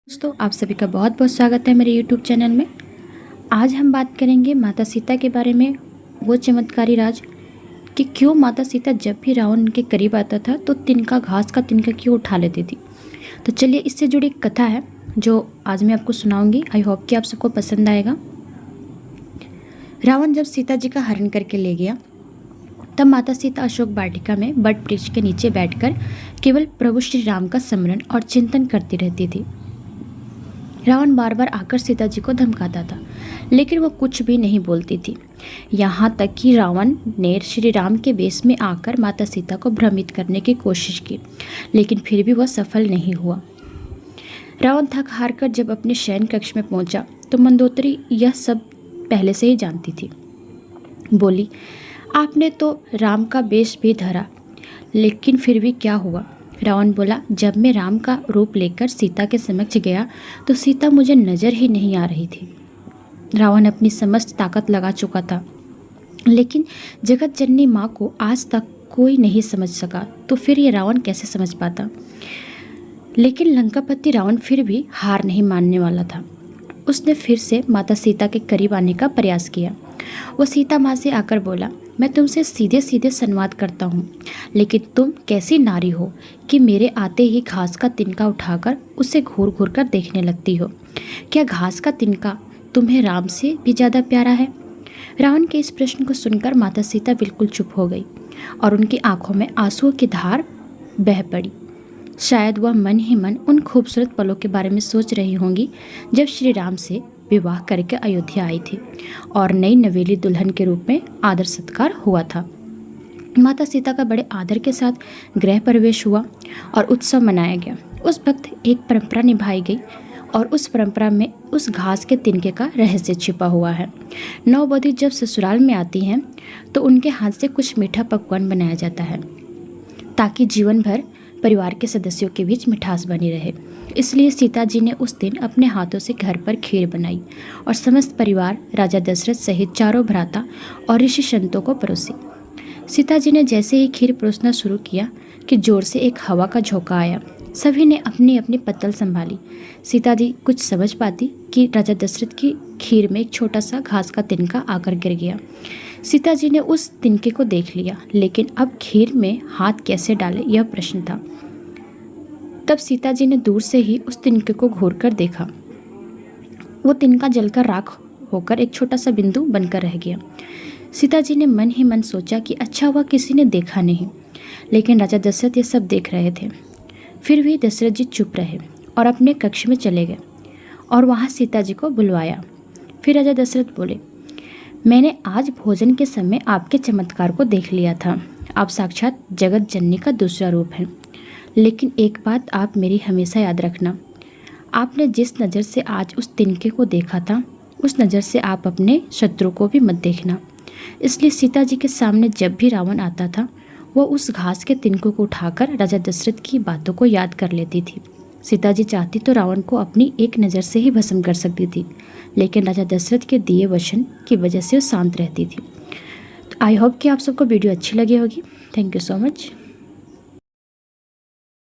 दोस्तों, आप सभी का बहुत बहुत स्वागत है मेरे YouTube चैनल में। आज हम बात करेंगे माता सीता के बारे में, वो चमत्कारी राज कि क्यों माता सीता जब भी रावण उनके करीब आता था तो घास का तिनका क्यों उठा लेती थी। तो चलिए, इससे जुड़ी एक कथा है जो आज मैं आपको सुनाऊंगी। आई होप कि आप सबको पसंद आएगा। रावण जब सीता जी का हरण करके ले गया तब माता सीता अशोक वाटिका में बट वृक्ष के नीचे बैठकर केवल प्रभु श्री राम का स्मरण और चिंतन करती रहती थी। रावण बार बार आकर सीता जी को धमकाता था, लेकिन वो कुछ भी नहीं बोलती थी। यहाँ तक कि रावण ने श्री राम के वेश में आकर माता सीता को भ्रमित करने की कोशिश की, लेकिन फिर भी वह सफल नहीं हुआ। रावण थक हार कर जब अपने शयन कक्ष में पहुंचा तो मंदोदरी यह सब पहले से ही जानती थी। बोली, आपने तो राम का वेश भी धरा, लेकिन फिर भी क्या हुआ? रावण बोला, जब मैं राम का रूप लेकर सीता के समक्ष गया तो सीता मुझे नजर ही नहीं आ रही थी। रावण अपनी समस्त ताकत लगा चुका था, लेकिन जगत जननी माँ को आज तक कोई नहीं समझ सका, तो फिर ये रावण कैसे समझ पाता? लेकिन लंकापति रावण फिर भी हार नहीं मानने वाला था। उसने फिर से माता सीता के करीब आने का प्रयास किया। वो सीता माँ से आकर बोला, मैं तुमसे सीधे सीधे संवाद करता हूँ, लेकिन तुम कैसी नारी हो कि मेरे आते ही घास का तिनका उठाकर उसे घूर घूर कर देखने लगती हो। क्या घास का तिनका तुम्हें राम से भी ज़्यादा प्यारा है? रावण के इस प्रश्न को सुनकर माता सीता बिल्कुल चुप हो गई और उनकी आंखों में आंसुओं की धार बह पड़ी। शायद वह मन ही मन उन खूबसूरत पलों के बारे में सोच रही होंगी जब श्री राम से विवाह करके अयोध्या आई थी और नई नवेली दुल्हन के रूप में आदर सत्कार हुआ था। माता सीता का बड़े आदर के साथ गृह प्रवेश हुआ और उत्सव मनाया गया। उस वक्त एक परंपरा निभाई गई और उस परंपरा में उस घास के तिनके का रहस्य छिपा हुआ है। नववधू जब ससुराल में आती हैं तो उनके हाथ से कुछ मीठा पकवान बनाया जाता है ताकि जीवन भर परिवार के सदस्यों के बीच मिठास बनी रहे। इसलिए सीता जी ने उस दिन अपने हाथों से घर पर खीर बनाई और समस्त परिवार राजा दशरथ सहित चारों भ्राता और ऋषि संतों को परोसी। सीता जी ने जैसे ही खीर परोसना शुरू किया कि जोर से एक हवा का झोंका आया। सभी ने अपनी अपनी पत्तल संभाली। सीता जी कुछ समझ पाती कि राजा दशरथ की खीर में एक छोटा सा घास का तिनका आकर गिर गया। सीता जी ने उस तिनके को देख लिया, लेकिन अब खीर में हाथ कैसे डाले यह प्रश्न था। तब सीता जी ने दूर से ही उस तिनके को घूर कर देखा। वो तिनका जलकर राख होकर एक छोटा सा बिंदु बनकर रह गया। सीता जी ने मन ही मन सोचा कि अच्छा हुआ किसी ने देखा नहीं, लेकिन राजा दशरथ ये सब देख रहे थे। फिर भी दशरथ जी चुप रहे और अपने कक्ष में चले गए और वहाँ सीता जी को बुलवाया। फिर राजा दशरथ बोले, मैंने आज भोजन के समय आपके चमत्कार को देख लिया था। आप साक्षात जगत जननी का दूसरा रूप हैं। लेकिन एक बात आप मेरी हमेशा याद रखना, आपने जिस नज़र से आज उस तिनके को देखा था उस नज़र से आप अपने शत्रु को भी मत देखना। इसलिए सीता जी के सामने जब भी रावण आता था वो उस घास के तिनकों को उठाकर राजा दशरथ की बातों को याद कर लेती थी। सीता जी चाहती तो रावण को अपनी एक नज़र से ही भस्म कर सकती थी, लेकिन राजा दशरथ के दिए वचन की वजह से वो शांत रहती थी। तो आई होप कि आप सबको वीडियो अच्छी लगी होगी। Thank you so much.